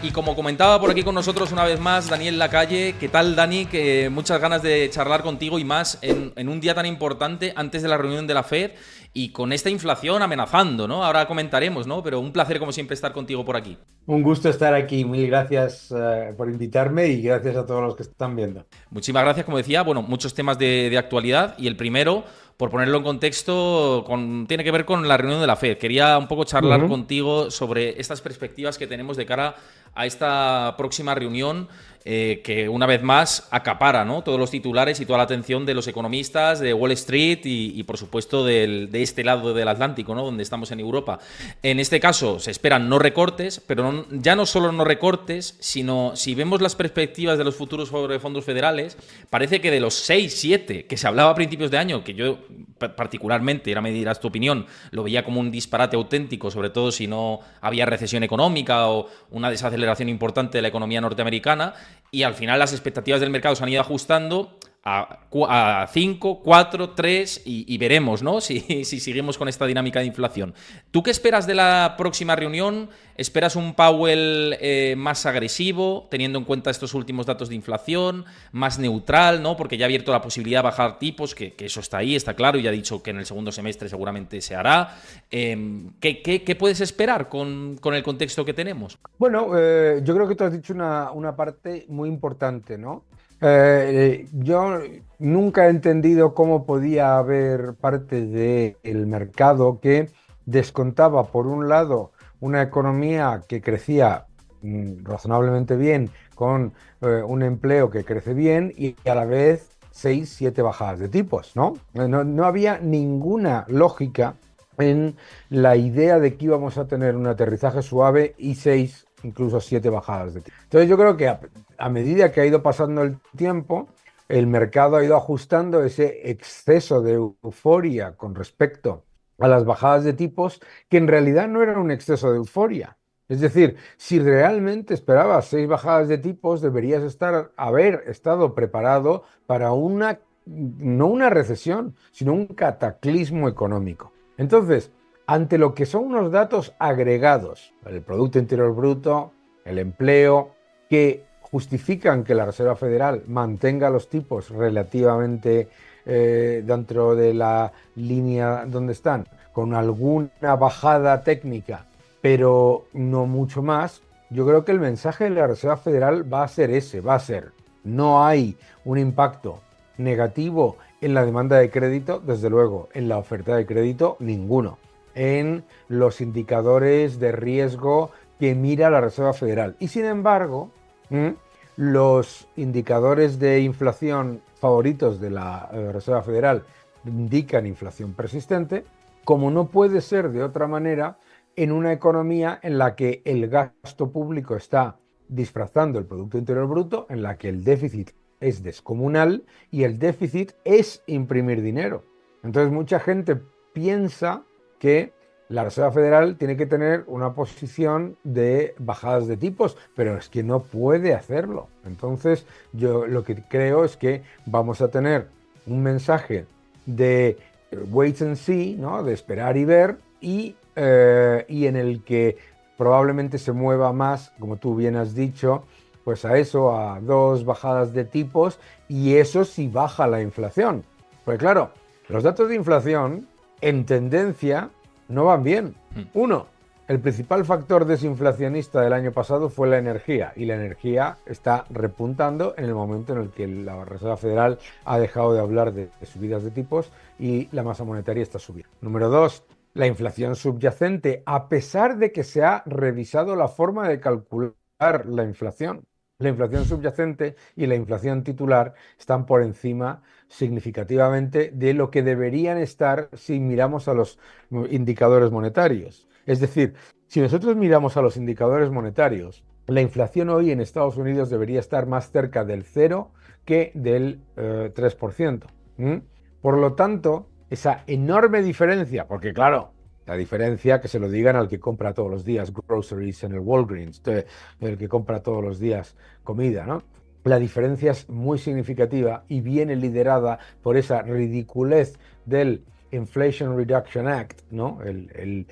Y como comentaba por aquí con nosotros una vez más Daniel Lacalle, ¿qué tal, Dani? Que muchas ganas de charlar contigo y más en un día tan importante antes de la reunión de la Fed y con esta inflación amenazando, ¿no? Ahora comentaremos, ¿no? Pero un placer como siempre estar contigo por aquí. Un gusto estar aquí. Mil gracias por invitarme y gracias a todos los que están viendo. Muchísimas gracias, como decía, bueno, muchos temas de actualidad y el primero, por ponerlo en contexto, tiene que ver con la reunión de la Fed. Quería un poco charlar Ujú. contigo sobre estas perspectivas que tenemos de cara a esta próxima reunión que una vez más acapara, ¿no?, todos los titulares y toda la atención de los economistas, de Wall Street y por supuesto, de este lado del Atlántico, ¿no?, donde estamos en Europa. En este caso se esperan no recortes, pero ya no solo no recortes, sino si vemos las perspectivas de los futuros sobre fondos federales, parece que de los 6 7 que se hablaba a principios de año, que yo particularmente, ahora me dirás tu opinión, lo veía como un disparate auténtico, sobre todo si no había recesión económica o una desaceleración importante de la economía norteamericana, y al final las expectativas del mercado se han ido ajustando a 5, 4, 3 y veremos, ¿no?, si seguimos con esta dinámica de inflación. ¿Tú qué esperas de la próxima reunión? ¿Esperas un Powell más agresivo, teniendo en cuenta estos últimos datos de inflación, más neutral, ¿no?, porque ya ha abierto la posibilidad de bajar tipos, que eso está ahí, está claro, y ya ha dicho que en el segundo semestre seguramente se hará? ¿Qué puedes esperar con el contexto que tenemos? Bueno, yo creo que tú has dicho una parte muy importante, ¿no? Yo nunca he entendido cómo podía haber parte del mercado que descontaba, por un lado, una economía que crecía razonablemente bien, con un empleo que crece bien y a la vez 6, 7 bajadas de tipos, ¿no? No había ninguna lógica en la idea de que íbamos a tener un aterrizaje suave y 6, incluso 7 bajadas de tipos. Entonces yo creo que a medida que ha ido pasando el tiempo, el mercado ha ido ajustando ese exceso de euforia con respecto a las bajadas de tipos, que en realidad no era un exceso de euforia. Es decir, si realmente esperabas 6 bajadas de tipos, deberías haber estado preparado para no una recesión, sino un cataclismo económico. Entonces, ante lo que son unos datos agregados, el Producto Interior Bruto, el empleo, que justifican que la Reserva Federal mantenga los tipos relativamente dentro de la línea donde están, con alguna bajada técnica, pero no mucho más, yo creo que el mensaje de la Reserva Federal va a ser ese, va a ser, no hay un impacto negativo en la demanda de crédito, desde luego, en la oferta de crédito, ninguno. En los indicadores de riesgo que mira la Reserva Federal. Y sin embargo, los indicadores de inflación favoritos de la Reserva Federal indican inflación persistente, como no puede ser de otra manera en una economía en la que el gasto público está disfrazando el Producto Interior Bruto, en la que el déficit es descomunal y el déficit es imprimir dinero. Entonces mucha gente piensa que la Reserva Federal tiene que tener una posición de bajadas de tipos, pero es que no puede hacerlo. Entonces yo lo que creo es que vamos a tener un mensaje de wait and see, ¿no?, de esperar y ver, y en el que probablemente se mueva más, como tú bien has dicho, pues a eso, a 2 bajadas de tipos, y eso sí baja la inflación. Pues claro, los datos de inflación en tendencia no van bien. Uno, el principal factor desinflacionista del año pasado fue la energía, y la energía está repuntando en el momento en el que la Reserva Federal ha dejado de hablar de subidas de tipos y la masa monetaria está subiendo. Número dos, la inflación subyacente, a pesar de que se ha revisado la forma de calcular la inflación. La inflación subyacente y la inflación titular están por encima significativamente de lo que deberían estar si miramos a los indicadores monetarios. Es decir, si nosotros miramos a los indicadores monetarios, la inflación hoy en Estados Unidos debería estar más cerca del 0 que del 3%. ¿Mm? Por lo tanto, esa enorme diferencia, porque claro, la diferencia que se lo digan al que compra todos los días groceries en el Walgreens, el que compra todos los días comida, ¿no? La diferencia es muy significativa y viene liderada por esa ridiculez del Inflation Reduction Act, ¿no? El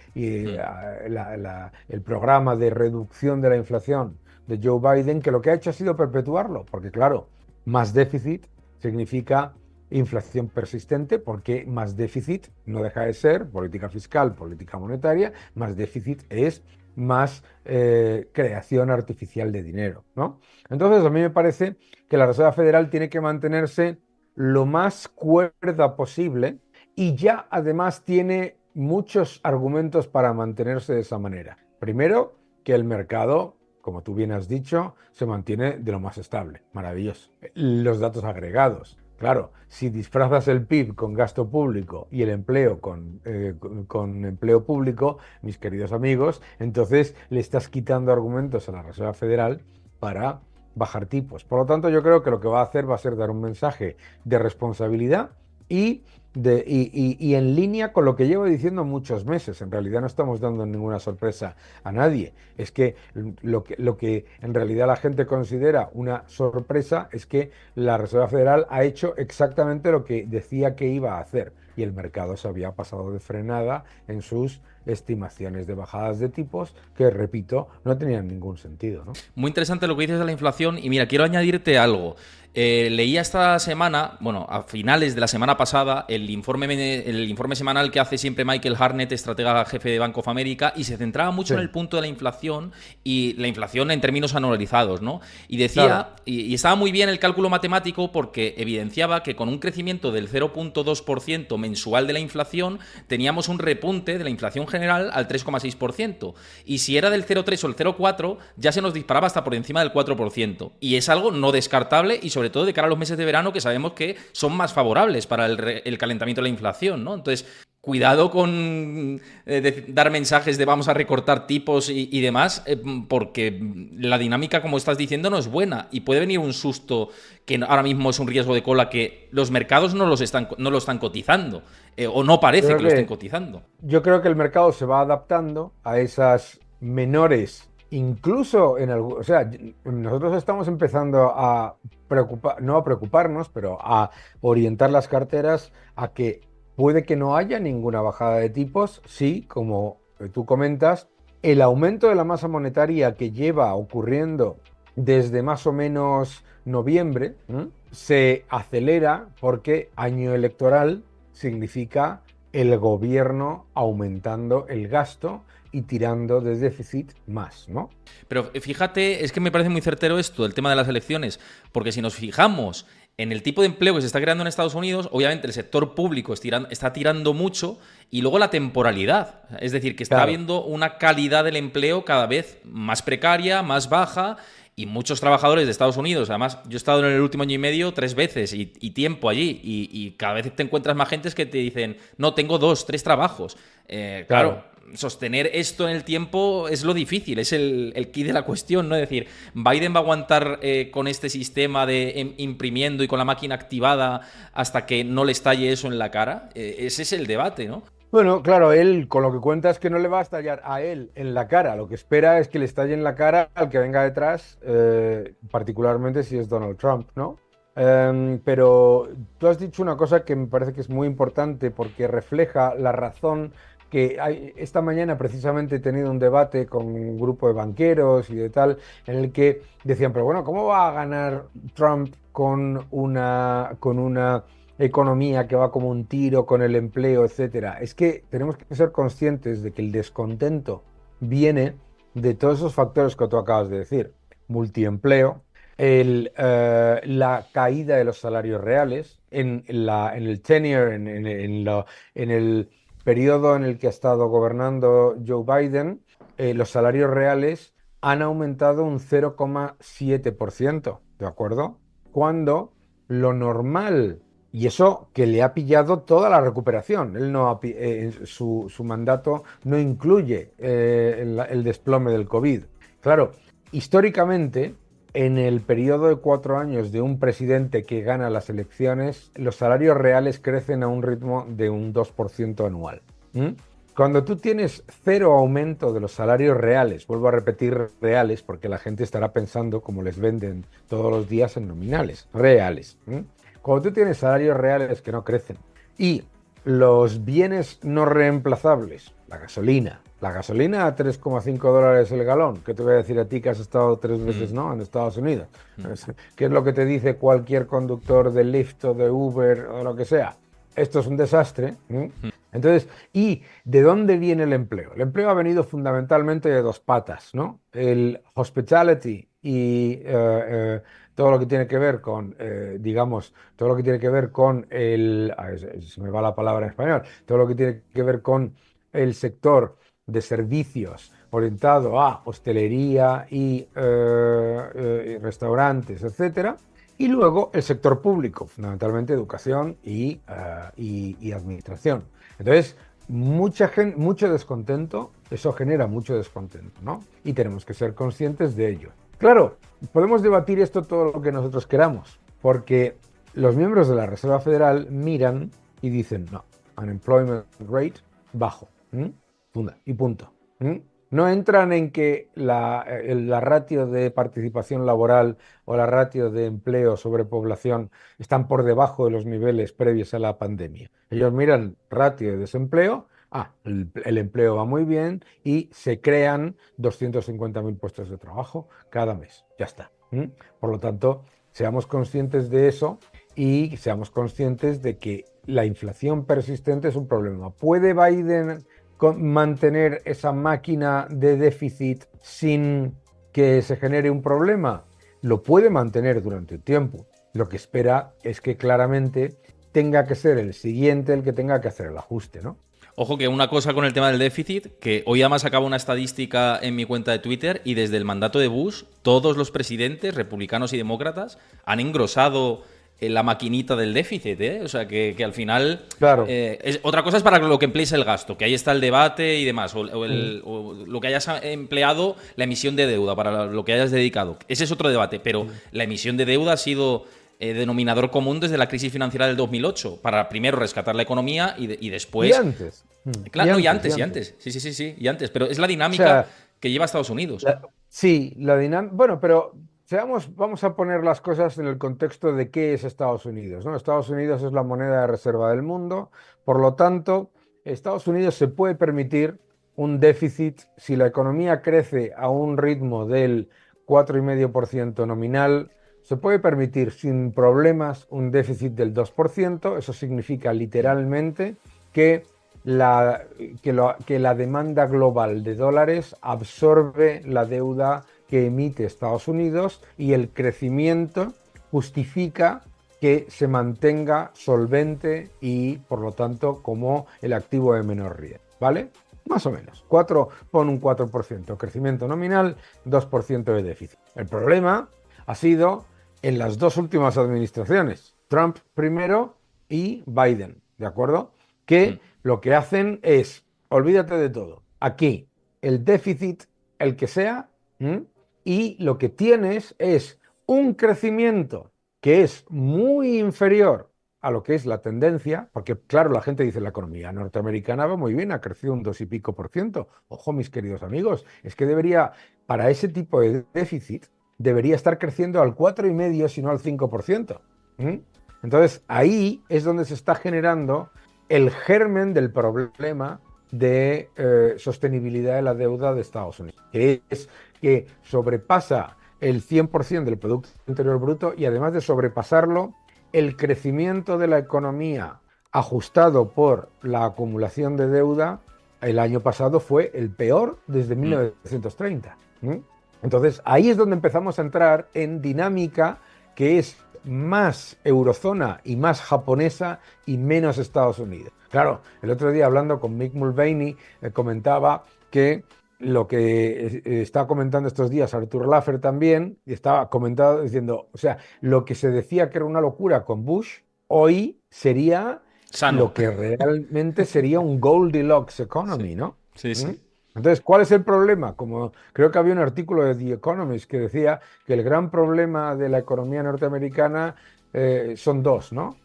programa de reducción de la inflación, de Joe Biden, que lo que ha hecho ha sido perpetuarlo, porque claro, más déficit significa inflación persistente, porque más déficit no deja de ser política fiscal, política monetaria, más déficit es más creación artificial de dinero, ¿no? Entonces, a mí me parece que la Reserva Federal tiene que mantenerse lo más cuerda posible y ya además tiene muchos argumentos para mantenerse de esa manera. Primero, que el mercado, como tú bien has dicho, se mantiene de lo más estable. Maravilloso. Los datos agregados. Claro, si disfrazas el PIB con gasto público y el empleo con empleo público, mis queridos amigos, entonces le estás quitando argumentos a la Reserva Federal para bajar tipos. Por lo tanto, yo creo que lo que va a hacer va a ser dar un mensaje de responsabilidad y, y en línea con lo que llevo diciendo muchos meses. En realidad no estamos dando ninguna sorpresa a nadie. Es que lo que en realidad la gente considera una sorpresa es que la Reserva Federal ha hecho exactamente lo que decía que iba a hacer y el mercado se había pasado de frenada en sus estimaciones de bajadas de tipos que, repito, no tenían ningún sentido, ¿no? Muy interesante lo que dices de la inflación y mira, quiero añadirte algo. Leía esta semana, bueno, a finales de la semana pasada, el informe semanal que hace siempre Michael Hartnett, estratega jefe de Bank of America, y se centraba mucho en el punto de la inflación y la inflación en términos anualizados, ¿no? Y decía, claro, y estaba muy bien el cálculo matemático porque evidenciaba que con un crecimiento del 0,2% mensual de la inflación, teníamos un repunte de la inflación general al 3,6%. Y si era del 0,3 o el 0,4, ya se nos disparaba hasta por encima del 4%. Y es algo no descartable y sobre todo de cara a los meses de verano que sabemos que son más favorables para el calentamiento de la inflación, ¿no? Entonces, cuidado con dar mensajes de vamos a recortar tipos y demás, porque la dinámica, como estás diciendo, no es buena y puede venir un susto que ahora mismo es un riesgo de cola que los mercados no lo están cotizando o no parece que lo estén cotizando. Yo creo que el mercado se va adaptando a esas menores, incluso en algo, o sea, nosotros estamos empezando a no a preocuparnos, pero a orientar las carteras a que puede que no haya ninguna bajada de tipos, sí, como tú comentas, el aumento de la masa monetaria que lleva ocurriendo desde más o menos noviembre, se acelera porque año electoral significa el gobierno aumentando el gasto y tirando de déficit más, ¿no? Pero fíjate, es que me parece muy certero esto, el tema de las elecciones, porque si nos fijamos en el tipo de empleo que se está creando en Estados Unidos, obviamente el sector público está tirando mucho y luego la temporalidad, es decir, que está habiendo una calidad del empleo cada vez más precaria, más baja. Y muchos trabajadores de Estados Unidos, además, yo he estado en el último año y medio 3 veces y tiempo allí, y cada vez te encuentras más gentes que te dicen, no, tengo 2, 3 trabajos. Claro, sostener esto en el tiempo es lo difícil, es el quid de la cuestión, ¿no? Es decir, ¿Biden va a aguantar con este sistema de imprimiendo y con la máquina activada hasta que no le estalle eso en la cara? Ese es el debate, ¿no? Bueno, claro, él con lo que cuenta es que no le va a estallar a él en la cara. Lo que espera es que le estalle en la cara al que venga detrás, particularmente si es Donald Trump, ¿no? Pero tú has dicho una cosa que me parece que es muy importante porque refleja la razón que hay. Esta mañana precisamente he tenido un debate con un grupo de banqueros y de tal, en el que decían, pero bueno, ¿cómo va a ganar Trump con una economía que va como un tiro con el empleo, etcétera? Es que tenemos que ser conscientes de que el descontento viene de todos esos factores que tú acabas de decir: multiempleo, la caída de los salarios reales, en el tenure, en el periodo en el que ha estado gobernando Joe Biden, los salarios reales han aumentado un 0,7%, ¿de acuerdo? Cuando lo normal, y eso que le ha pillado toda la recuperación, él no su mandato no incluye el desplome del COVID. Claro, históricamente, en el periodo de 4 años de un presidente que gana las elecciones, los salarios reales crecen a un ritmo de un 2% anual. Cuando tú tienes cero aumento de los salarios reales, vuelvo a repetir reales porque la gente estará pensando, como les venden todos los días, en nominales, reales. Cuando tú tienes salarios reales que no crecen y los bienes no reemplazables, la gasolina, La gasolina a 3,5 dólares el galón. ¿Qué te voy a decir a ti que has estado 3 veces, ¿no?, en Estados Unidos? ¿Qué es lo que te dice cualquier conductor de Lyft o de Uber o lo que sea? Esto es un desastre. Entonces, ¿y de dónde viene el empleo? El empleo ha venido fundamentalmente de dos patas, ¿no? El hospitality y todo lo que tiene que ver con, digamos, todo lo que tiene que ver con se me va la palabra en español, todo lo que tiene que ver con el sector de servicios orientado a hostelería y restaurantes, etcétera. Y luego el sector público, fundamentalmente educación y administración. Entonces, mucho descontento, eso genera mucho descontento, ¿no? Y tenemos que ser conscientes de ello. Claro, podemos debatir esto todo lo que nosotros queramos, porque los miembros de la Reserva Federal miran y dicen, no, unemployment rate bajo, y punto. No entran en que la ratio de participación laboral o la ratio de empleo sobre población están por debajo de los niveles previos a la pandemia. Ellos miran ratio de desempleo, el empleo va muy bien y se crean 250.000 puestos de trabajo cada mes. Ya está. Por lo tanto, seamos conscientes de eso y seamos conscientes de que la inflación persistente es un problema. ¿Puede Biden mantener esa máquina de déficit sin que se genere un problema? Lo puede mantener durante un tiempo. Lo que espera es que claramente tenga que ser el siguiente el que tenga que hacer el ajuste, ¿no? Ojo que una cosa con el tema del déficit, que hoy además acaba una estadística en mi cuenta de Twitter y desde el mandato de Bush, todos los presidentes, republicanos y demócratas, han engrosado la maquinita del déficit, ¿eh? O sea, que al final... Claro. Otra cosa es para lo que emplees el gasto, que ahí está el debate y demás, o lo que hayas empleado, la emisión de deuda, para lo que hayas dedicado. Ese es otro debate, pero la emisión de deuda ha sido denominador común desde la crisis financiera del 2008, para primero rescatar la economía y después... Y antes. Claro, y antes. Sí, y antes. Pero es la dinámica que lleva Estados Unidos. Sí, la dinámica... Bueno, pero... vamos a poner las cosas en el contexto de qué es Estados Unidos, ¿no? Estados Unidos es la moneda de reserva del mundo, por lo tanto, Estados Unidos se puede permitir un déficit si la economía crece a un ritmo del 4,5% nominal, se puede permitir sin problemas un déficit del 2%, eso significa literalmente que la demanda global de dólares absorbe la deuda que emite Estados Unidos y el crecimiento justifica que se mantenga solvente y, por lo tanto, como el activo de menor riesgo, ¿vale? Más o menos. Pon un 4%, crecimiento nominal, 2% de déficit. El problema ha sido en las dos últimas administraciones, Trump primero y Biden, ¿de acuerdo? Que lo que hacen es, olvídate de todo, aquí, el déficit, el que sea, y lo que tienes es un crecimiento que es muy inferior a lo que es la tendencia, porque claro, la gente dice la economía norteamericana va muy bien, ha crecido un 2 y pico por ciento. Ojo, mis queridos amigos, es que debería, para ese tipo de déficit, debería estar creciendo al 4,5, si no al 5%. Entonces, ahí es donde se está generando el germen del problema de sostenibilidad de la deuda de Estados Unidos, que es que sobrepasa el 100% del Producto Interior Bruto y además de sobrepasarlo, el crecimiento de la economía ajustado por la acumulación de deuda el año pasado fue el peor desde 1930. Entonces, ahí es donde empezamos a entrar en dinámica que es más eurozona y más japonesa y menos Estados Unidos. Claro, el otro día hablando con Mick Mulvaney comentaba que lo que está comentando estos días Arthur Laffer también, y estaba comentando diciendo, o sea, lo que se decía que era una locura con Bush, hoy sería sano. Lo que realmente sería un Goldilocks economy, ¿no? Sí. Entonces, ¿cuál es el problema? Como creo que había un artículo de The Economist que decía que el gran problema de la economía norteamericana son dos, ¿no?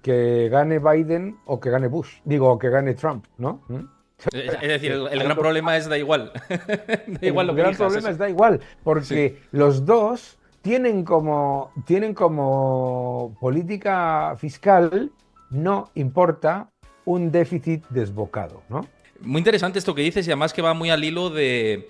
Que gane Biden o que gane Bush. Digo, o que gane Trump, ¿no? Es decir, el gran problema es da igual. Da igual lo que el gran elijas, problema eso. es da igual, porque los dos tienen como política fiscal, no importa un déficit desbocado, ¿no? Muy interesante esto que dices y además que va muy al hilo de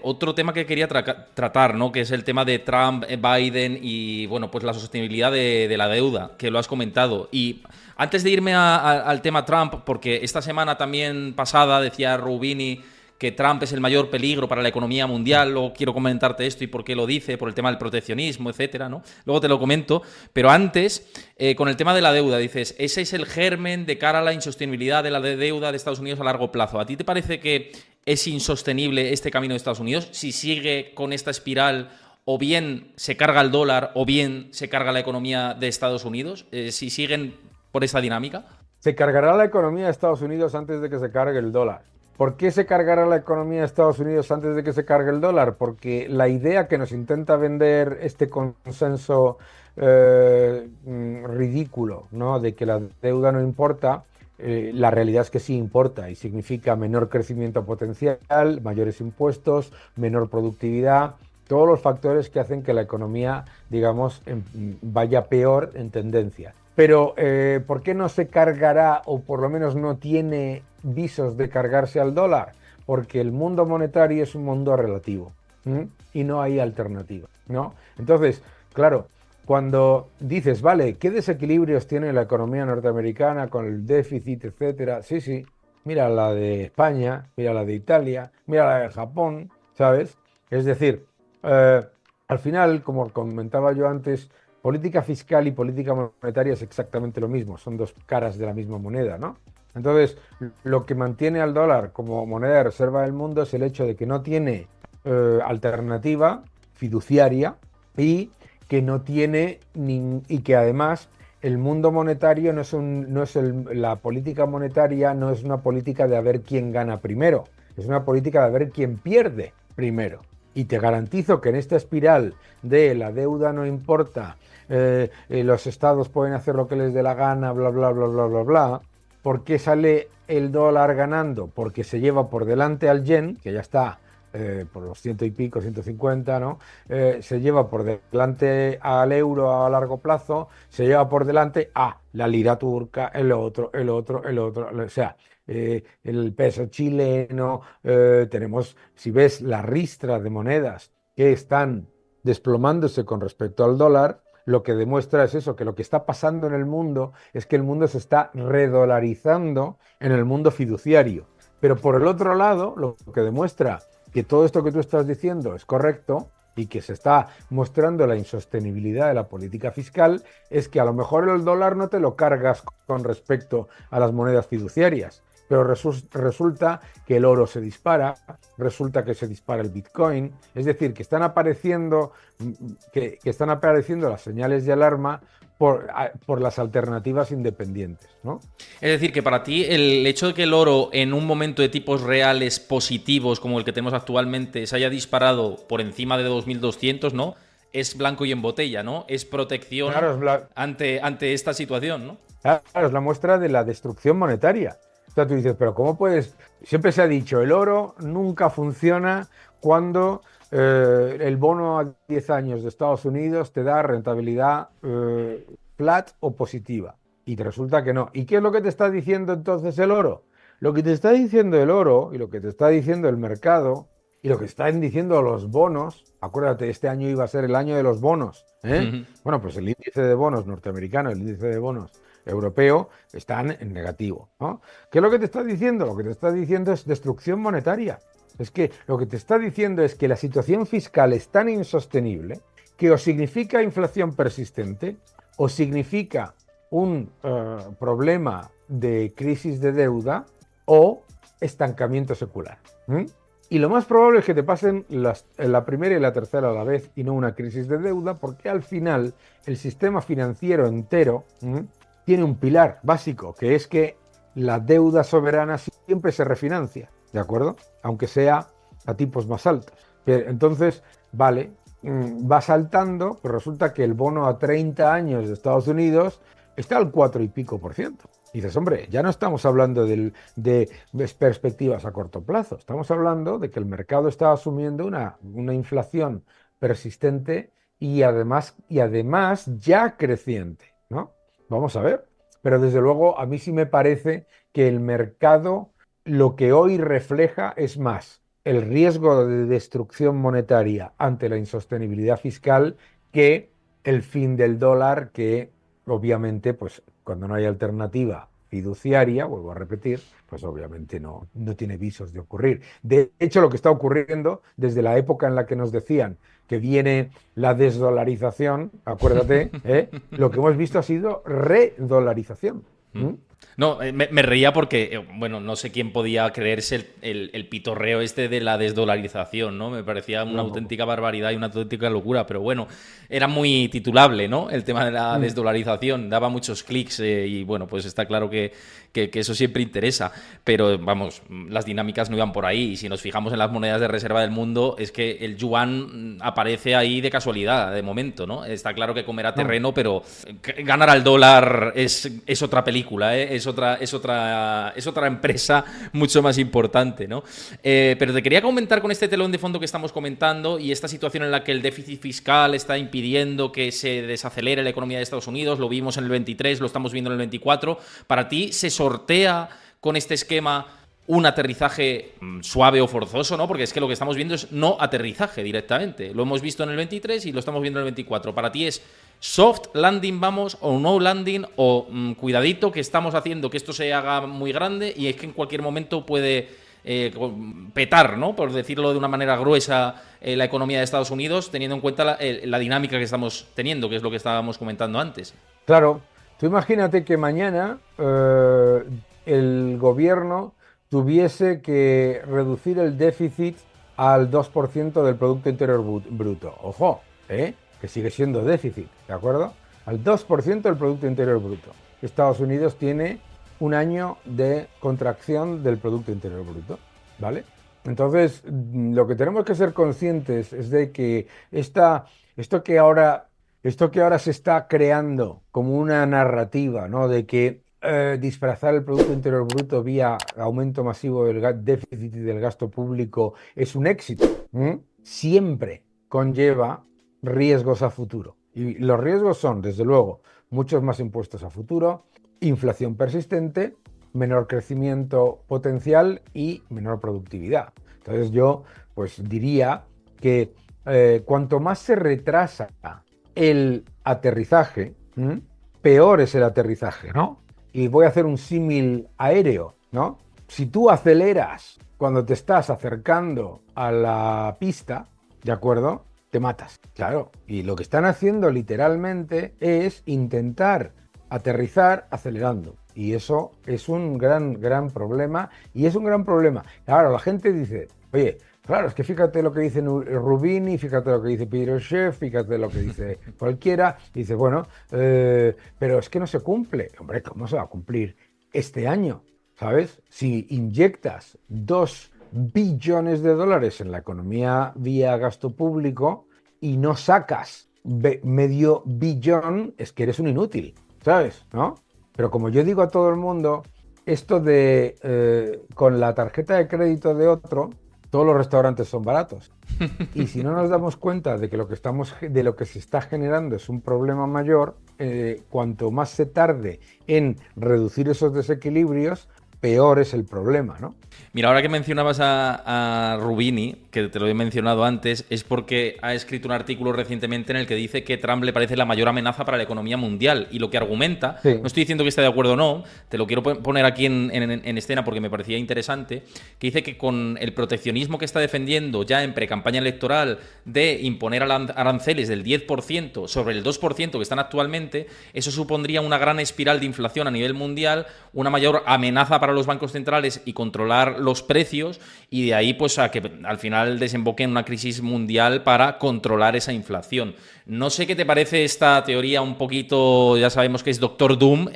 otro tema que quería tratar, ¿no? Que es el tema de Trump, Biden y, bueno, pues la sostenibilidad de la deuda, que lo has comentado. Y antes de irme al tema Trump, porque esta semana también pasada decía Rubini que Trump es el mayor peligro para la economía mundial. Luego quiero comentarte esto y por qué lo dice, por el tema del proteccionismo, etcétera, ¿no? Luego te lo comento. Pero antes, con el tema de la deuda, dices, ese es el germen de cara a la insostenibilidad de la deuda de Estados Unidos a largo plazo. ¿A ti te parece que es insostenible este camino de Estados Unidos si sigue con esta espiral? O bien se carga el dólar o bien se carga la economía de Estados Unidos, si siguen por esa dinámica. Se cargará la economía de Estados Unidos antes de que se cargue el dólar. ¿Por qué se cargará la economía de Estados Unidos antes de que se cargue el dólar? Porque la idea que nos intenta vender este consenso ridículo, ¿no? De que la deuda no importa, la realidad es que sí importa y significa menor crecimiento potencial, mayores impuestos, menor productividad, todos los factores que hacen que la economía, digamos, vaya peor en tendencia. Pero, ¿por qué no se cargará o por lo menos no tiene visos de cargarse al dólar? Porque el mundo monetario es un mundo relativo, ¿m? Y no hay alternativa, ¿no? Entonces, claro, cuando dices, vale, ¿qué desequilibrios tiene la economía norteamericana con el déficit, etcétera? Sí, sí, mira la de España, mira la de Italia, mira la de Japón, ¿sabes? Es decir, eh, al final, como comentaba yo antes, política fiscal y política monetaria es exactamente lo mismo, son dos caras de la misma moneda, ¿no? Entonces, lo que mantiene al dólar como moneda de reserva del mundo es el hecho de que no tiene alternativa fiduciaria y que no tiene y que además el mundo monetario la política monetaria no es una política de a ver quién gana primero, es una política de a ver quién pierde primero. Y te garantizo que en esta espiral de la deuda no importa, los estados pueden hacer lo que les dé la gana, bla, bla, bla, bla, bla, bla. ¿Por qué sale el dólar ganando? Porque se lleva por delante al yen, que ya está por los ciento y pico, 150, ¿no? Se lleva por delante al euro a largo plazo, se lleva por delante a la lira turca, el otro, el otro, el otro. O sea, el peso chileno, tenemos, si ves la ristra de monedas que están desplomándose con respecto al dólar, lo que demuestra es eso, que lo que está pasando en el mundo es que el mundo se está redolarizando en el mundo fiduciario. Pero por el otro lado, lo que demuestra que todo esto que tú estás diciendo es correcto y que se está mostrando la insostenibilidad de la política fiscal es que a lo mejor el dólar no te lo cargas con respecto a las monedas fiduciarias, pero resulta que el oro se dispara, resulta que se dispara el Bitcoin, es decir, que están apareciendo, que están apareciendo las señales de alarma por las alternativas independientes, ¿no? Es decir, que para ti el hecho de que el oro en un momento de tipos reales positivos como el que tenemos actualmente se haya disparado por encima de 2.200, ¿no? Es blanco y en botella, ¿no? Es protección Claro, ante esta situación, ¿no? claro, es la muestra de la destrucción monetaria. O sea, tú dices, pero ¿cómo puedes? Siempre se ha dicho, el oro nunca funciona cuando el bono a 10 años de Estados Unidos te da rentabilidad flat o positiva. Y te resulta que no. ¿Y qué es lo que te está diciendo entonces el oro? Lo que te está diciendo el oro y lo que te está diciendo el mercado y lo que están diciendo los bonos, acuérdate, este año iba a ser el año de los bonos, ¿eh? Bueno, pues el índice de bonos norteamericano, el índice de bonos europeo están en negativo, ¿no? ¿Qué es lo que te está diciendo? Lo que te está diciendo es destrucción monetaria. Es que lo que te está diciendo es que la situación fiscal es tan insostenible que o significa inflación persistente o significa un problema de crisis de deuda o estancamiento secular. Y lo más probable es que te pasen la primera y la tercera a la vez y no una crisis de deuda, porque al final el sistema financiero entero tiene un pilar básico, que es que la deuda soberana siempre se refinancia, ¿de acuerdo? Aunque sea a tipos más altos. Entonces, vale, va saltando, pero resulta que el bono a 30 años de Estados Unidos está al 4 y pico por ciento. Y dices, hombre, ya no estamos hablando de perspectivas a corto plazo, estamos hablando de que el mercado está asumiendo una inflación persistente y además ya creciente, ¿no? Vamos a ver. Pero desde luego a mí sí me parece que el mercado lo que hoy refleja es más el riesgo de destrucción monetaria ante la insostenibilidad fiscal que el fin del dólar, que obviamente, pues cuando no hay alternativa fiduciaria, vuelvo a repetir, pues obviamente no tiene visos de ocurrir. De hecho, lo que está ocurriendo desde la época en la que nos decían que viene la desdolarización, acuérdate, lo que hemos visto ha sido redolarización. ¿Mm? No, me reía porque, bueno, no sé quién podía creerse el pitorreo este de la desdolarización, ¿no? Me parecía una No. auténtica barbaridad y una auténtica locura, pero bueno, era muy titulable, ¿no? El tema de la Mm. desdolarización, daba muchos clics y bueno, pues está claro que eso siempre interesa, pero vamos, las dinámicas no iban por ahí y si nos fijamos en las monedas de reserva del mundo, es que el yuan aparece ahí de casualidad, de momento, ¿no? Está claro que comerá No. terreno, pero ganar al dólar es otra película, ¿eh? Es otra empresa mucho más importante, ¿no? Pero te quería comentar con este telón de fondo que estamos comentando y esta situación en la que el déficit fiscal está impidiendo que se desacelere la economía de Estados Unidos, lo vimos en el 23, lo estamos viendo en el 24. ¿Para ti se sortea con este esquema un aterrizaje suave o forzoso, ¿no? Porque es que lo que estamos viendo es no aterrizaje directamente. Lo hemos visto en el 23 y lo estamos viendo en el 24. Para ti es soft landing, vamos, o no landing, o cuidadito que estamos haciendo que esto se haga muy grande y es que en cualquier momento puede petar, ¿no? Por decirlo de una manera gruesa, la economía de Estados Unidos, teniendo en cuenta la dinámica que estamos teniendo, que es lo que estábamos comentando antes. Claro, tú imagínate que mañana el gobierno tuviese que reducir el déficit al 2% del Producto Interior Bruto. Ojo, que sigue siendo déficit, ¿de acuerdo? Al 2% del Producto Interior Bruto. Estados Unidos tiene un año de contracción del Producto Interior Bruto, ¿vale? Entonces, lo que tenemos que ser conscientes es de que esto que ahora se está creando como una narrativa, ¿no? De que disfrazar el Producto Interior Bruto vía aumento masivo del déficit y del gasto público es un éxito, siempre conlleva riesgos a futuro. Y los riesgos son, desde luego, muchos más impuestos a futuro, inflación persistente, menor crecimiento potencial y menor productividad. Entonces yo pues diría que cuanto más se retrasa el aterrizaje, peor es el aterrizaje, ¿no? Y voy a hacer un símil aéreo, ¿no? Si tú aceleras cuando te estás acercando a la pista, ¿de acuerdo? Te matas, claro. Y lo que están haciendo literalmente es intentar aterrizar acelerando. Y eso es un gran problema. Y es un gran problema. Claro, la gente dice, oye, claro, es que fíjate lo que dice Rubini, fíjate lo que dice Peter Schiff, fíjate lo que dice cualquiera. Y dice, bueno, pero es que no se cumple. Hombre, ¿cómo se va a cumplir este año? ¿Sabes? Si inyectas 2 billones de dólares en la economía vía gasto público y no sacas medio billón, es que eres un inútil, ¿sabes? ¿No? Pero como yo digo a todo el mundo, esto de con la tarjeta de crédito de otro, todos los restaurantes son baratos. Y si no nos damos cuenta de que de lo que se está generando es un problema mayor, cuanto más se tarde en reducir esos desequilibrios, peor es el problema, ¿no? Mira, ahora que mencionabas a Rubini, que te lo he mencionado antes, es porque ha escrito un artículo recientemente en el que dice que Trump le parece la mayor amenaza para la economía mundial. Y lo que argumenta, Sí. no estoy diciendo que esté de acuerdo o no, te lo quiero poner aquí en escena porque me parecía interesante, que dice que con el proteccionismo que está defendiendo ya en precampaña electoral de imponer aranceles del 10% sobre el 2% que están actualmente, eso supondría una gran espiral de inflación a nivel mundial, una mayor amenaza para los bancos centrales y controlar los precios y de ahí pues a que al final desemboque en una crisis mundial para controlar esa inflación. No sé qué te parece esta teoría un poquito, ya sabemos que es Doctor Doom,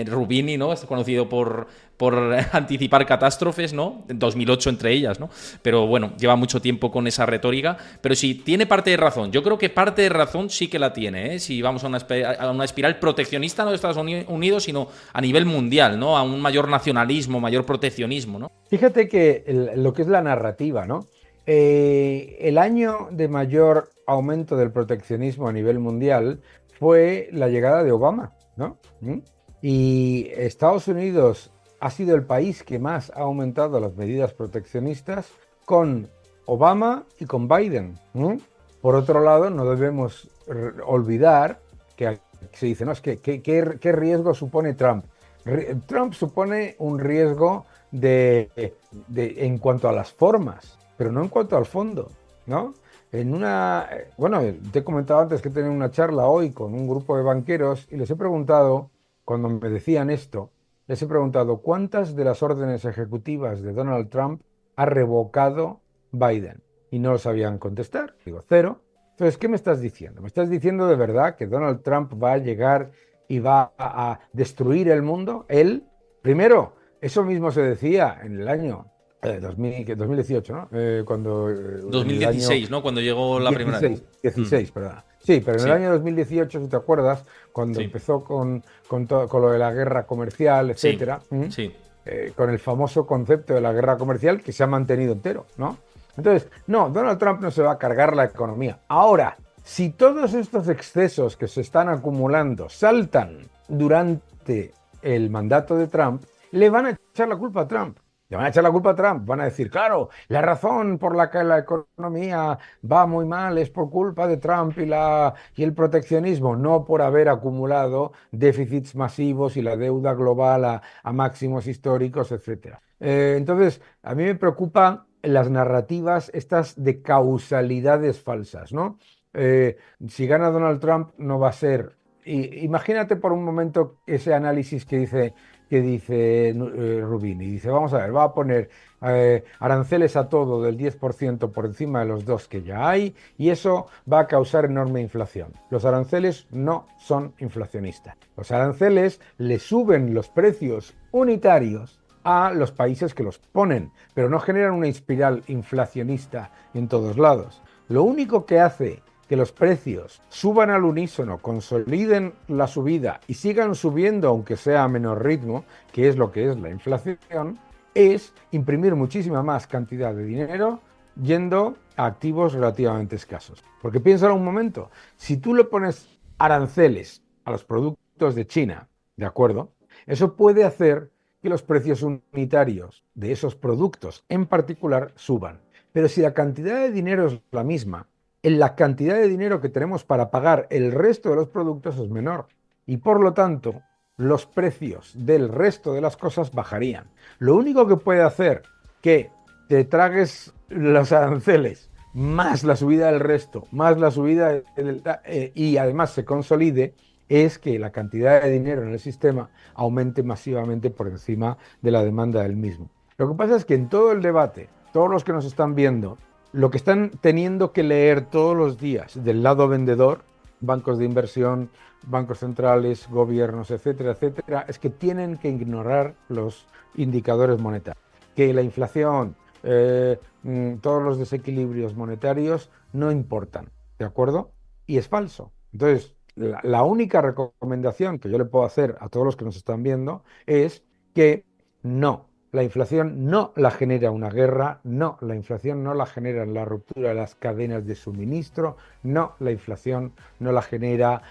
Rubini, ¿no? Es conocido por anticipar catástrofes, ¿no? En 2008 entre ellas, ¿no? Pero bueno, lleva mucho tiempo con esa retórica, pero sí, tiene parte de razón. Yo creo que parte de razón sí que la tiene, ¿eh? Si vamos a una espiral proteccionista no de Estados Unidos, sino a nivel mundial, ¿no? A un mayor nacionalismo, mayor proteccionismo, ¿no? Fíjate que lo que es la narrativa, ¿no? El año de mayor aumento del proteccionismo a nivel mundial fue la llegada de Obama, ¿no? Y Estados Unidos ha sido el país que más ha aumentado las medidas proteccionistas con Obama y con Biden. Por otro lado, no debemos olvidar que se dice, no, es que ¿qué riesgo supone Trump? Trump supone un riesgo en cuanto a las formas, pero no en cuanto al fondo, ¿no? Bueno, te he comentado antes que he tenido una charla hoy con un grupo de banqueros y les he preguntado, cuando me decían esto, les he preguntado cuántas de las órdenes ejecutivas de Donald Trump ha revocado Biden y no lo sabían contestar. Digo, cero. Entonces, ¿qué me estás diciendo? ¿Me estás diciendo de verdad que Donald Trump va a llegar y va a destruir el mundo? Él, primero, eso mismo se decía en el año 2018, ¿no? 2016, ¿no? Cuando llegó la primera vez. 16, perdón. Sí, pero en el año 2018, si te acuerdas, cuando empezó con lo de la guerra comercial, etcétera, con el famoso concepto de la guerra comercial que se ha mantenido entero, ¿no? Entonces, no, Donald Trump no se va a cargar la economía. Ahora, si todos estos excesos que se están acumulando saltan durante el mandato de Trump, le van a echar la culpa a Trump. Le van a echar la culpa a Trump. Van a decir, claro, la razón por la que la economía va muy mal es por culpa de Trump y el proteccionismo, no por haber acumulado déficits masivos y la deuda global a máximos históricos, etc. Entonces, a mí me preocupan las narrativas estas de causalidades falsas, ¿no? Si gana Donald Trump no va a ser... Imagínate por un momento ese análisis que dice Rubini. Dice, vamos a ver, va a poner aranceles a todo del 10% por encima de los dos que ya hay y eso va a causar enorme inflación. Los aranceles no son inflacionistas. Los aranceles le suben los precios unitarios a los países que los ponen, pero no generan una espiral inflacionista en todos lados. Lo único que hace que los precios suban al unísono, consoliden la subida y sigan subiendo aunque sea a menor ritmo, que es lo que es la inflación, es imprimir muchísima más cantidad de dinero yendo a activos relativamente escasos. Porque piénsalo un momento, si tú le pones aranceles a los productos de China, ¿de acuerdo? Eso puede hacer que los precios unitarios de esos productos en particular suban. Pero si la cantidad de dinero es la misma, la cantidad de dinero que tenemos para pagar el resto de los productos es menor. Y por lo tanto, los precios del resto de las cosas bajarían. Lo único que puede hacer que te tragues los aranceles, más la subida del resto, más la subida y además se consolide, es que la cantidad de dinero en el sistema aumente masivamente por encima de la demanda del mismo. Lo que pasa es que en todo el debate, todos los que nos están viendo, lo que están teniendo que leer todos los días del lado vendedor, bancos de inversión, bancos centrales, gobiernos, etcétera, etcétera, es que tienen que ignorar los indicadores monetarios. Que la inflación, todos los desequilibrios monetarios no importan, ¿de acuerdo? Y es falso. Entonces, la única recomendación que yo le puedo hacer a todos los que nos están viendo es que no, la inflación no la genera una guerra, no, la inflación no la genera la ruptura de las cadenas de suministro, no, la inflación no la genera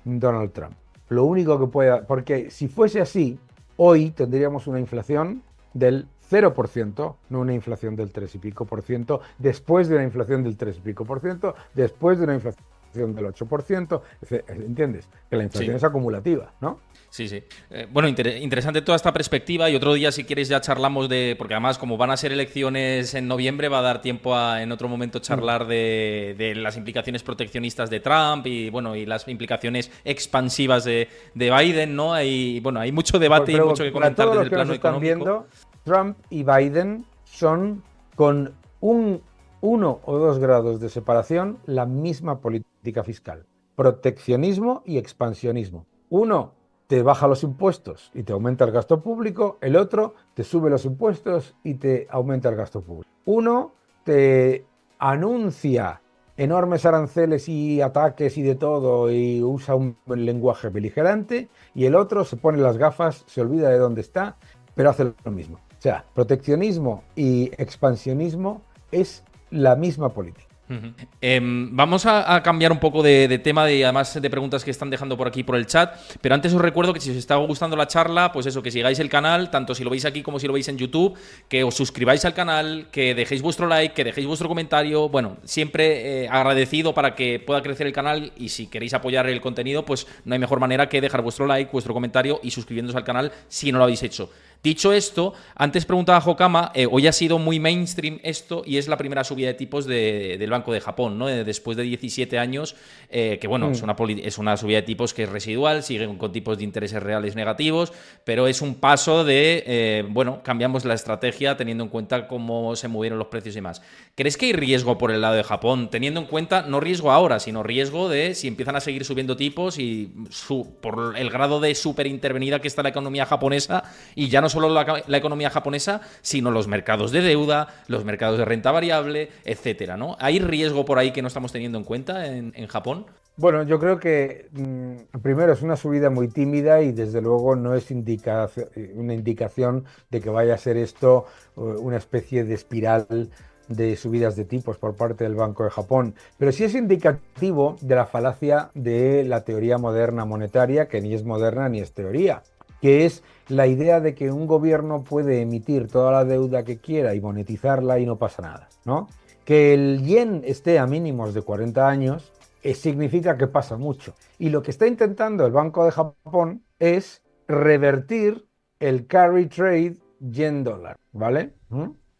Donald Trump. Lo único que pueda, porque si fuese así, hoy tendríamos una inflación del 0%, no una inflación del 3 y pico por ciento, después de una inflación del 3 y pico por ciento, después de una inflación del 8%, ¿entiendes? Que la inflación es acumulativa, ¿no? Sí, sí. Bueno, interesante toda esta perspectiva y otro día si quieres ya charlamos porque además como van a ser elecciones en noviembre va a dar tiempo a en otro momento charlar de las implicaciones proteccionistas de Trump y bueno y las implicaciones expansivas de Biden, ¿no? Hay mucho debate y mucho que comentar desde el plano económico. Viendo, Trump y Biden son con 1 o 2 grados de separación la misma política fiscal. Proteccionismo y expansionismo. Uno te baja los impuestos y te aumenta el gasto público, el otro te sube los impuestos y te aumenta el gasto público. Uno te anuncia enormes aranceles y ataques y de todo y usa un lenguaje beligerante y el otro se pone las gafas, se olvida de dónde está, pero hace lo mismo. O sea, proteccionismo y expansionismo es la misma política. Ujú. Vamos a cambiar un poco de tema, además de preguntas que están dejando por aquí por el chat, pero antes os recuerdo que si os está gustando la charla, pues eso, que sigáis el canal, tanto si lo veis aquí como si lo veis en YouTube, que os suscribáis al canal, que dejéis vuestro like, que dejéis vuestro comentario, bueno, siempre agradecido para que pueda crecer el canal, y si queréis apoyar el contenido, pues no hay mejor manera que dejar vuestro like, vuestro comentario y suscribiéndose al canal si no lo habéis hecho. Dicho esto, antes preguntaba Jokama, hoy ha sido muy mainstream esto y es la primera subida de tipos del Banco de Japón, ¿no? Después de 17 años, que bueno, es una subida de tipos que es residual, siguen con tipos de intereses reales negativos, pero es un paso de, bueno, cambiamos la estrategia teniendo en cuenta cómo se movieron los precios y más. ¿Crees que hay riesgo por el lado de Japón, teniendo en cuenta, no riesgo ahora, sino riesgo de si empiezan a seguir subiendo tipos y por el grado de superintervenida que está la economía japonesa, y ya no solo la economía japonesa, sino los mercados de deuda, los mercados de renta variable, etcétera, ¿no? ¿Hay riesgo por ahí que no estamos teniendo en cuenta en Japón? Bueno, yo creo que primero es una subida muy tímida y desde luego no es una indicación de que vaya a ser esto una especie de espiral de subidas de tipos por parte del Banco de Japón, pero sí es indicativo de la falacia de la teoría moderna monetaria, que ni es moderna ni es teoría, que es la idea de que un gobierno puede emitir toda la deuda que quiera y monetizarla y no pasa nada, ¿no? Que el yen esté a mínimos de 40 años significa que pasa mucho. Y lo que está intentando el Banco de Japón es revertir el carry trade yen-dólar, ¿vale?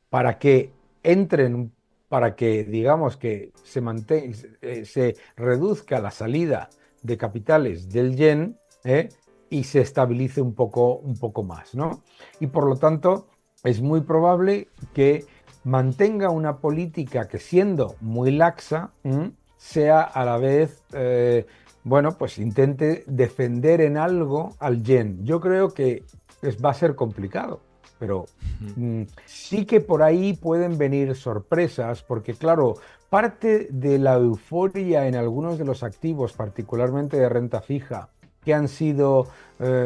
Para que entren, para que digamos que se reduzca la salida de capitales del yen, y se estabilice un poco más, ¿no? Y por lo tanto es muy probable que mantenga una política que, siendo muy laxa, sea a la vez, bueno, pues intente defender en algo al yen. Yo creo que va a ser complicado, pero sí que por ahí pueden venir sorpresas, porque claro, parte de la euforia en algunos de los activos, particularmente de renta fija, que han sido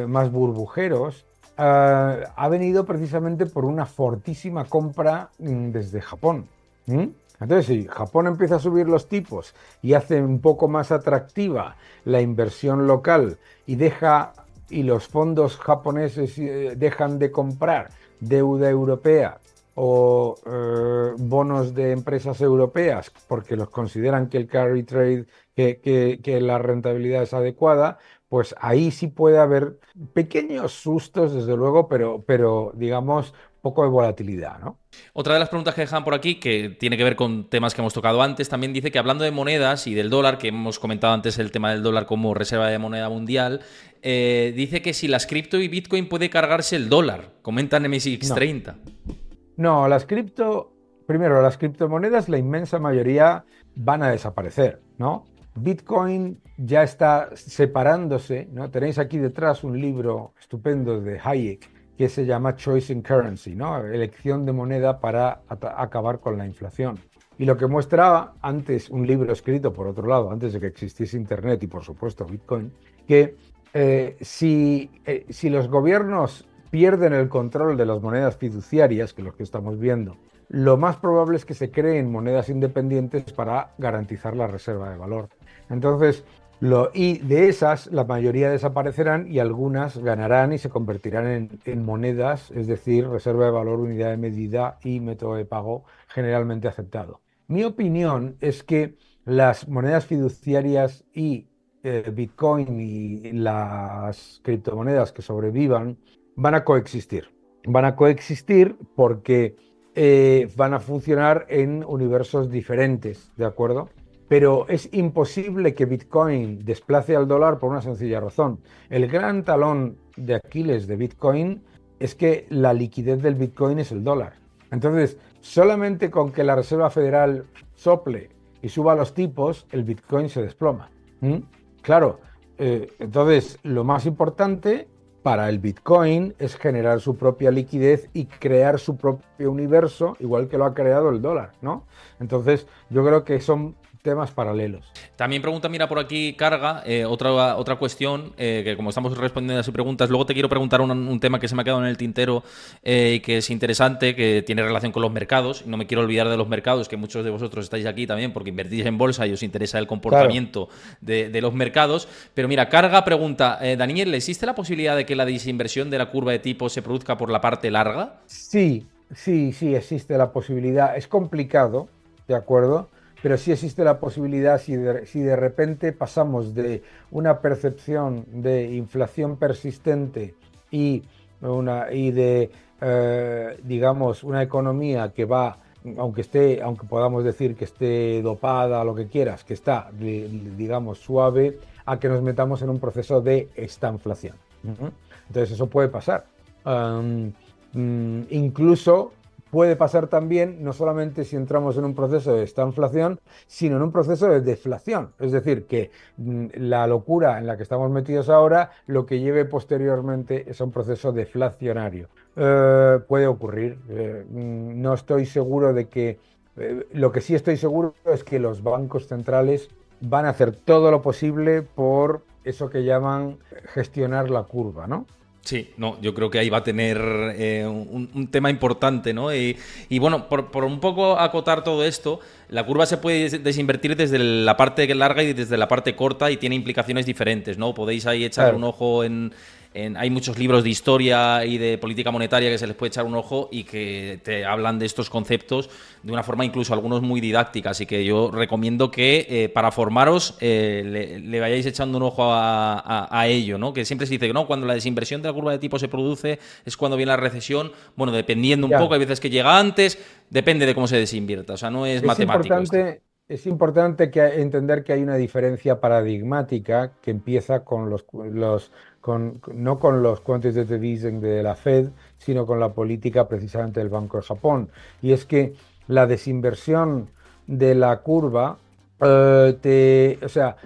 más burbujeros, ha venido precisamente por una fortísima compra desde Japón. Entonces, si Japón empieza a subir los tipos y hace un poco más atractiva la inversión local y los fondos japoneses dejan de comprar deuda europea o bonos de empresas europeas porque los consideran que el carry trade, que la rentabilidad es adecuada, pues ahí sí puede haber pequeños sustos, desde luego, pero digamos, poco de volatilidad, ¿no? Otra de las preguntas que dejan por aquí, que tiene que ver con temas que hemos tocado antes, también dice que hablando de monedas y del dólar, que hemos comentado antes el tema del dólar como reserva de moneda mundial, dice que si las cripto y Bitcoin puede cargarse el dólar. Comenta MSX30. No, primero, las criptomonedas, la inmensa mayoría van a desaparecer, ¿no? Bitcoin ya está separándose, ¿no? Tenéis aquí detrás un libro estupendo de Hayek que se llama Choice in Currency, ¿no? Elección de moneda para acabar con la inflación. Y lo que muestra antes, un libro escrito, por otro lado, antes de que existiese Internet y, por supuesto, Bitcoin, que si los gobiernos pierden el control de las monedas fiduciarias, que es lo que estamos viendo, lo más probable es que se creen monedas independientes para garantizar la reserva de valor. Entonces, y de esas, la mayoría desaparecerán y algunas ganarán y se convertirán en monedas, es decir, reserva de valor, unidad de medida y método de pago generalmente aceptado. Mi opinión es que las monedas fiduciarias y Bitcoin y las criptomonedas que sobrevivan van a coexistir. Van a coexistir porque van a funcionar en universos diferentes, ¿de acuerdo? Pero es imposible que Bitcoin desplace al dólar por una sencilla razón. El gran talón de Aquiles de Bitcoin es que la liquidez del Bitcoin es el dólar. Entonces, solamente con que la Reserva Federal sople y suba los tipos, el Bitcoin se desploma. Claro, entonces lo más importante para el Bitcoin es generar su propia liquidez y crear su propio universo, igual que lo ha creado el dólar, ¿no? Entonces, yo creo que son temas paralelos. También pregunta, mira, por aquí Carga, otra cuestión, que como estamos respondiendo a sus preguntas, luego te quiero preguntar un tema que se me ha quedado en el tintero y que es interesante, que tiene relación con los mercados. No me quiero olvidar de los mercados, que muchos de vosotros estáis aquí también porque invertís en bolsa y os interesa el comportamiento de los mercados. Pero mira, Carga pregunta, Daniel, ¿existe la posibilidad de que la desinversión de la curva de tipo se produzca por la parte larga? Sí, sí, existe la posibilidad. Es complicado, ¿de acuerdo? Pero sí existe la posibilidad si de repente pasamos de una percepción de inflación persistente y, digamos, una economía que va, aunque podamos decir que esté dopada, lo que quieras, que está, digamos, suave, a que nos metamos en un proceso de estanflación. Ujú. Entonces eso puede pasar. Incluso puede pasar también, no solamente si entramos en un proceso de estanflación, sino en un proceso de deflación. Es decir, que la locura en la que estamos metidos ahora, lo que lleve posteriormente es a un proceso deflacionario. Puede ocurrir. No estoy seguro de que... lo que sí estoy seguro es que los bancos centrales van a hacer todo lo posible por eso que llaman gestionar la curva, ¿no? Sí, no, yo creo que ahí va a tener un tema importante, ¿no? Y bueno, por un poco acotar todo esto, la curva se puede desinvertir desde la parte larga y desde la parte corta y tiene implicaciones diferentes, ¿no? Podéis ahí echarle un ojo hay muchos libros de historia y de política monetaria que se les puede echar un ojo y que te hablan de estos conceptos de una forma incluso algunos muy didáctica. Así que yo recomiendo que para formaros le vayáis echando un ojo a ello, ¿no? Que siempre se dice que no, cuando la desinversión de la curva de tipo se produce es cuando viene la recesión. Bueno, dependiendo un poco, hay veces que llega antes, depende de cómo se desinvierta. O sea, no es matemático esto. Es importante entender que hay una diferencia paradigmática que empieza con no con los quantitative easing de la Fed, sino con la política precisamente del Banco de Japón. Y es que la desinversión de la curva, o sea,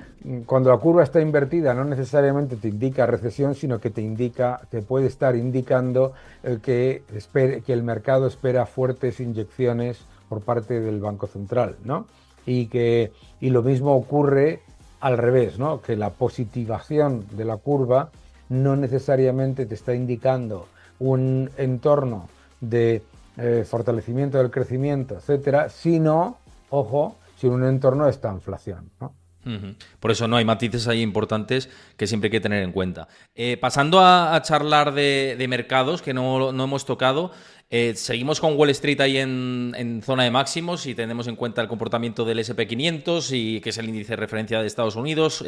cuando la curva está invertida no necesariamente te indica recesión, sino que te puede estar indicando que el mercado espera fuertes inyecciones por parte del Banco Central, ¿no? Y lo mismo ocurre al revés, ¿no? Que la positivación de la curva no necesariamente te está indicando un entorno de fortalecimiento del crecimiento, etcétera, sino, ojo, sino un entorno de estanflación, ¿no? Por eso no hay matices ahí importantes que siempre hay que tener en cuenta. Pasando a charlar de mercados que no hemos tocado, seguimos con Wall Street ahí en zona de máximos y tenemos en cuenta el comportamiento del S&P 500 y que es el índice de referencia de Estados Unidos,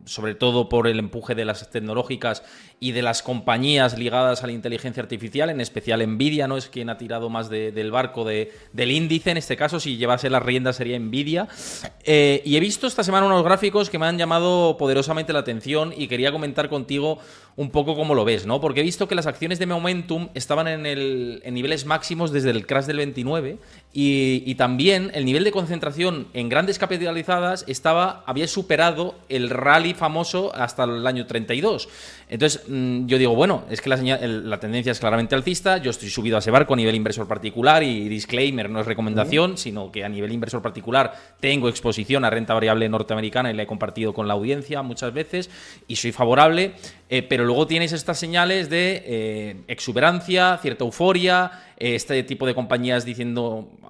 sobre todo por el empuje de las tecnológicas y de las compañías ligadas a la inteligencia artificial, en especial Nvidia, ¿no? Es quien ha tirado más del barco del índice, en este caso, si llevase las riendas sería Nvidia. Y he visto esta semana unos gráficos que me han llamado poderosamente la atención y quería comentar contigo un poco cómo lo ves, ¿no? Porque he visto que las acciones de Momentum estaban en niveles máximos desde el crash del 29 y también el nivel de concentración en grandes capitalizadas había superado el rally famoso hasta el año 32. Entonces, yo digo, bueno, es que la tendencia es claramente alcista, yo estoy subido a ese barco a nivel inversor particular y disclaimer, no es recomendación, sino que a nivel inversor particular tengo exposición a renta variable norteamericana y la he compartido con la audiencia muchas veces y soy favorable, pero luego tienes estas señales de exuberancia, cierta euforia, este tipo de compañías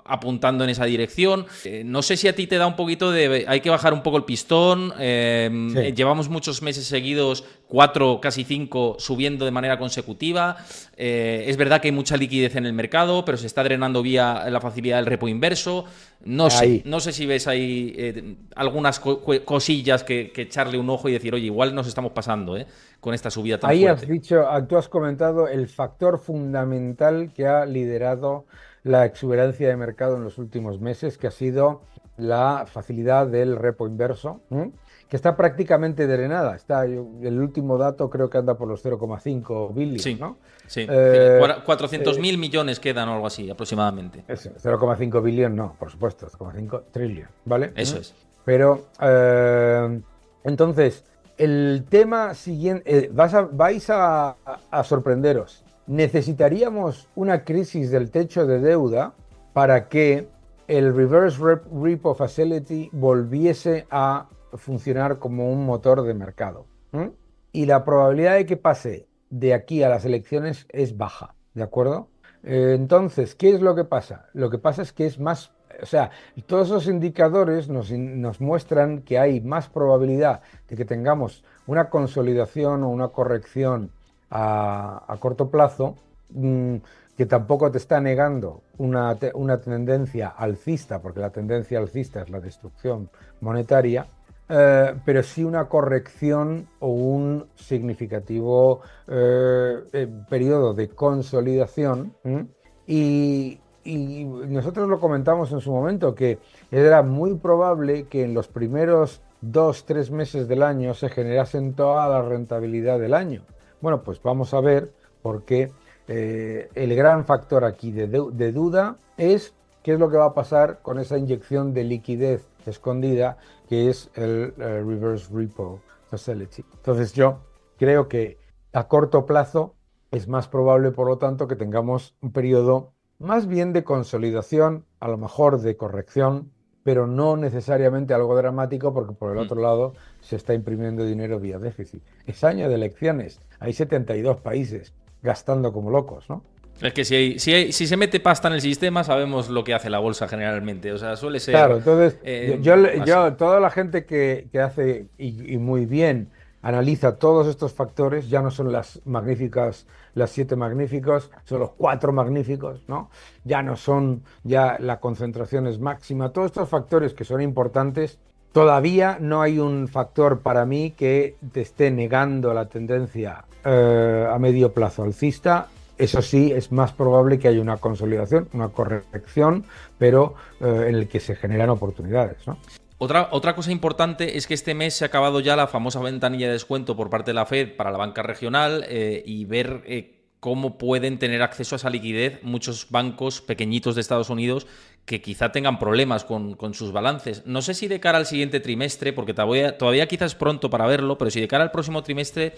apuntando en esa dirección. No sé si a ti te da un poquito hay que bajar un poco el pistón. Sí. Llevamos muchos meses seguidos, 4, casi 5, subiendo de manera consecutiva. Es verdad que hay mucha liquidez en el mercado, pero se está drenando vía la facilidad del repo inverso. No sé si ves ahí algunas cosillas que echarle un ojo y decir, oye, igual nos estamos pasando con esta subida tan fuerte. Tú has comentado el factor fundamental que ha liderado la exuberancia de mercado en los últimos meses, que ha sido la facilidad del repo inverso, que está prácticamente drenada. El último dato creo que anda por los 0,5 billion, sí, ¿no? Sí, 400.000 millones quedan o algo así, aproximadamente. 0,5 billion no, por supuesto, 0,5 trillion, ¿vale? Eso es. Pero, entonces, el tema siguiente, vais a sorprenderos. Necesitaríamos una crisis del techo de deuda para que el repo facility volviese a funcionar como un motor de mercado. Y la probabilidad de que pase de aquí a las elecciones es baja, ¿de acuerdo? Entonces, ¿qué es lo que pasa? Lo que pasa es que es más, o sea, todos esos indicadores nos muestran que hay más probabilidad de que tengamos una consolidación o una corrección a corto plazo, que tampoco te está negando una tendencia alcista, porque la tendencia alcista es la destrucción monetaria, pero sí una corrección o un significativo periodo de consolidación. Y nosotros lo comentamos en su momento, que era muy probable que en los primeros 2, 3 meses del año se generasen toda la rentabilidad del año. Bueno, pues vamos a ver, porque el gran factor aquí de duda es qué es lo que va a pasar con esa inyección de liquidez escondida que es el Reverse Repo Facility. Entonces yo creo que a corto plazo es más probable, por lo tanto, que tengamos un periodo más bien de consolidación, a lo mejor de corrección, pero no necesariamente algo dramático, porque por el otro lado se está imprimiendo dinero vía déficit. Es año de elecciones, hay 72 países gastando como locos, ¿no? Es que si se mete pasta en el sistema, sabemos lo que hace la bolsa generalmente. O sea, suele ser. Claro, entonces yo toda la gente que hace y muy bien analiza todos estos factores, ya no son las magníficas, las 7 magníficos, son los 4 magníficos, ¿no? Ya no son, ya la concentración es máxima. Todos estos factores que son importantes, todavía no hay un factor para mí que te esté negando la tendencia a medio plazo alcista. Eso sí, es más probable que haya una consolidación, una corrección, pero en el que se generan oportunidades, ¿no? Otra cosa importante es que este mes se ha acabado ya la famosa ventanilla de descuento por parte de la Fed para la banca regional, y ver cómo pueden tener acceso a esa liquidez muchos bancos pequeñitos de Estados Unidos que quizá tengan problemas con sus balances. No sé si de cara al siguiente trimestre, porque todavía quizás es pronto para verlo, pero si de cara al próximo trimestre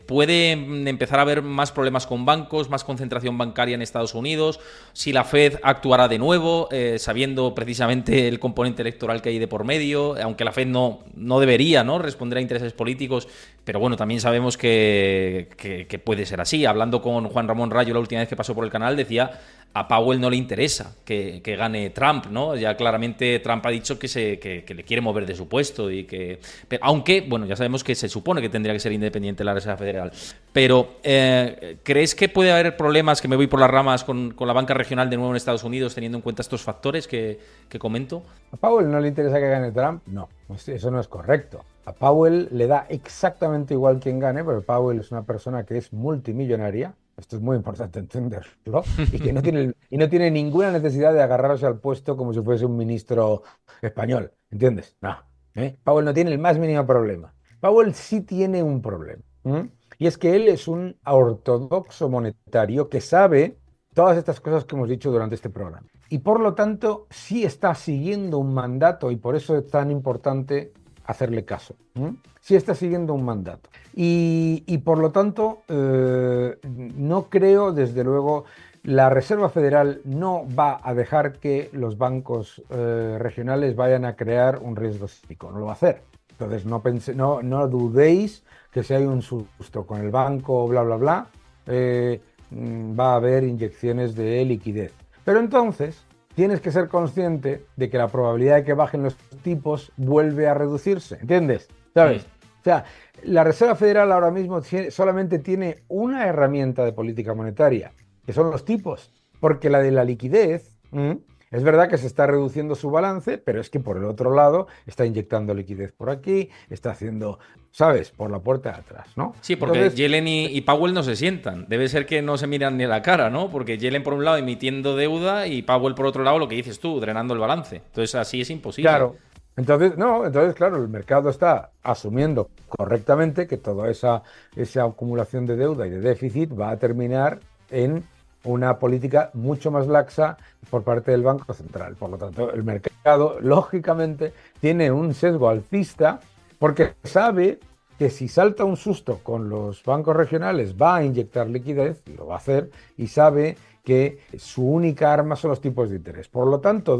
puede empezar a haber más problemas con bancos, más concentración bancaria en Estados Unidos, si la Fed actuará de nuevo, sabiendo precisamente el componente electoral que hay de por medio, aunque la Fed no debería, ¿no?, responder a intereses políticos, pero bueno, también sabemos que puede ser así. Hablando con Juan Ramón Rayo la última vez que pasó por el canal, decía a Powell no le interesa que gane Trump, ¿no? Ya claramente Trump ha dicho que le quiere mover de su puesto y que... Pero, aunque, bueno, ya sabemos que se supone que tendría que ser independiente la Reserva Federal. Pero, ¿crees que puede haber problemas, que me voy por las ramas, con la banca regional de nuevo en Estados Unidos, teniendo en cuenta estos factores que comento? ¿A Powell no le interesa que gane Trump? No, eso no es correcto. A Powell le da exactamente igual quien gane, porque Powell es una persona que es multimillonaria. Esto es muy importante entenderlo, y que no tiene ninguna necesidad de agarrarse al puesto como si fuese un ministro español, ¿entiendes? No. Powell no tiene el más mínimo problema. Powell sí tiene un problema, y es que él es un ortodoxo monetario que sabe todas estas cosas que hemos dicho durante este programa. Y por lo tanto, sí está siguiendo un mandato, y por eso es tan importante hacerle caso. Sí está siguiendo un mandato. Y por lo tanto, no creo, desde luego, la Reserva Federal no va a dejar que los bancos regionales vayan a crear un riesgo sistémico. No lo va a hacer. Entonces, no dudéis que si hay un susto con el banco, bla, bla, bla, va a haber inyecciones de liquidez. Pero entonces tienes que ser consciente de que la probabilidad de que bajen los tipos vuelve a reducirse, ¿entiendes? ¿Sabes? O sea, la Reserva Federal ahora mismo solamente tiene una herramienta de política monetaria, que son los tipos, porque la de la liquidez, es verdad que se está reduciendo su balance, pero es que por el otro lado está inyectando liquidez por aquí, está haciendo, ¿sabes?, por la puerta de atrás, ¿no? Sí, porque entonces, Yellen y Powell no se sientan. Debe ser que no se miran ni a la cara, ¿no? Porque Yellen por un lado emitiendo deuda y Powell por otro lado, lo que dices tú, drenando el balance. Entonces así es imposible. Claro. Entonces, claro, el mercado está asumiendo correctamente que toda esa acumulación de deuda y de déficit va a terminar en una política mucho más laxa por parte del Banco Central. Por lo tanto, el mercado, lógicamente, tiene un sesgo alcista porque sabe que si salta un susto con los bancos regionales va a inyectar liquidez, y lo va a hacer, y sabe que su única arma son los tipos de interés. Por lo tanto,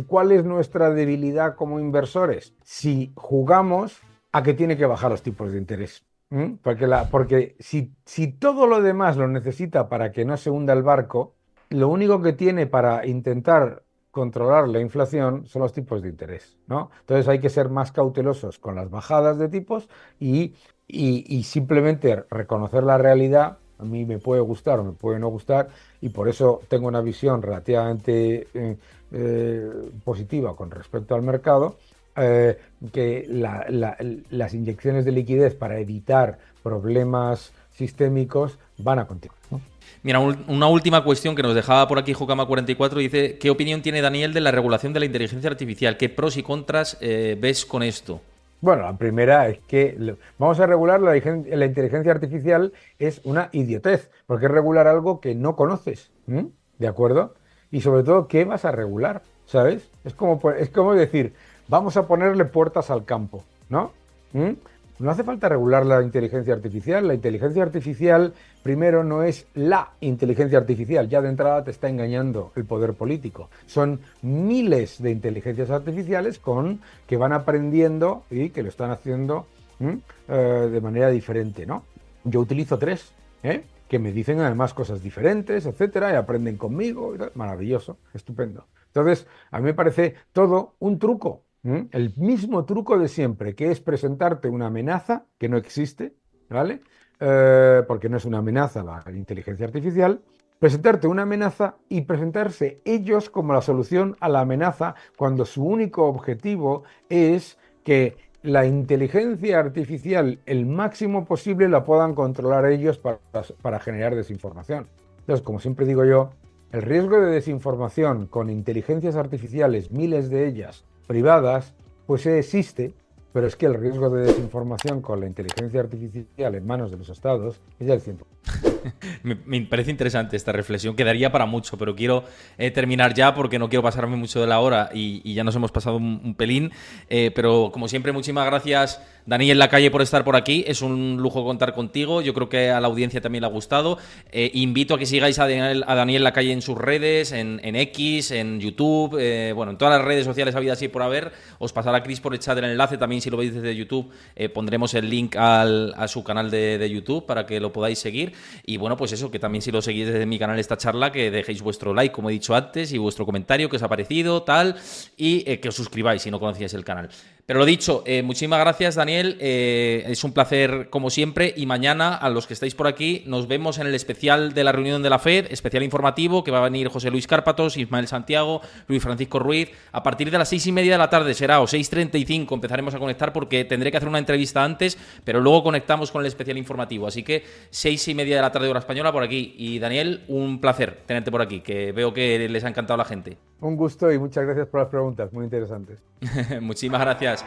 ¿cuál es nuestra debilidad como inversores? Si jugamos a que tiene que bajar los tipos de interés. Porque si todo lo demás lo necesita para que no se hunda el barco, lo único que tiene para intentar controlar la inflación son los tipos de interés, ¿no? Entonces hay que ser más cautelosos con las bajadas de tipos y simplemente reconocer la realidad. A mí me puede gustar o me puede no gustar, y por eso tengo una visión relativamente positiva con respecto al mercado, que las inyecciones de liquidez para evitar problemas sistémicos van a continuar, ¿no? Mira, una última cuestión que nos dejaba por aquí Jokama44 dice: ¿qué opinión tiene Daniel de la regulación de la inteligencia artificial? ¿Qué pros y contras ves con esto? Bueno, la primera es que vamos a regular la inteligencia artificial. Es una idiotez, porque es regular algo que no conoces, ¿de acuerdo? Y sobre todo, ¿qué vas a regular? ¿Sabes? Es como decir, vamos a ponerle puertas al campo, ¿no? No hace falta regular la inteligencia artificial. La inteligencia artificial, primero, no es la inteligencia artificial. Ya de entrada te está engañando el poder político. Son miles de inteligencias artificiales que van aprendiendo y que lo están haciendo de manera diferente, ¿no? Yo utilizo 3, que me dicen además cosas diferentes, etcétera, y aprenden conmigo. Maravilloso, estupendo. Entonces, a mí me parece todo un truco. El mismo truco de siempre, que es presentarte una amenaza que no existe, ¿vale? Porque no es una amenaza la inteligencia artificial. Presentarte una amenaza y presentarse ellos como la solución a la amenaza, cuando su único objetivo es que la inteligencia artificial, el máximo posible, la puedan controlar ellos para generar desinformación. Entonces, como siempre digo yo, el riesgo de desinformación con inteligencias artificiales, miles de ellas, privadas, pues existe, pero es que el riesgo de desinformación con la inteligencia artificial en manos de los estados es del 100%. Me parece interesante esta reflexión, quedaría para mucho, pero quiero terminar ya porque no quiero pasarme mucho de la hora y ya nos hemos pasado un pelín, pero como siempre, muchísimas gracias, Daniel Lacalle, por estar por aquí. Es un lujo contar contigo, yo creo que a la audiencia también le ha gustado. Invito a que sigáis a Daniel Lacalle en sus redes, en X, en YouTube, bueno, en todas las redes sociales habidas así por haber. Os pasará Chris por el chat el enlace, también si lo veis desde YouTube pondremos el link a su canal de YouTube para que lo podáis seguir. Y bueno, pues eso, que también si lo seguís desde mi canal esta charla, que dejéis vuestro like, como he dicho antes, y vuestro comentario, que os ha parecido, tal, y que os suscribáis si no conocíais el canal. Pero lo dicho, muchísimas gracias, Daniel, es un placer como siempre, y mañana, a los que estáis por aquí, nos vemos en el especial de la reunión de la FED, especial informativo, que va a venir José Luis Cárpatos, Ismael Santiago, Luis Francisco Ruiz, a partir de las 6:30 de la tarde será, o 6:35, empezaremos a conectar porque tendré que hacer una entrevista antes, pero luego conectamos con el especial informativo, así que 6:30 de la tarde hora española por aquí. Y Daniel, un placer tenerte por aquí, que veo que les ha encantado a la gente. Un gusto y muchas gracias por las preguntas, muy interesantes. Muchísimas gracias.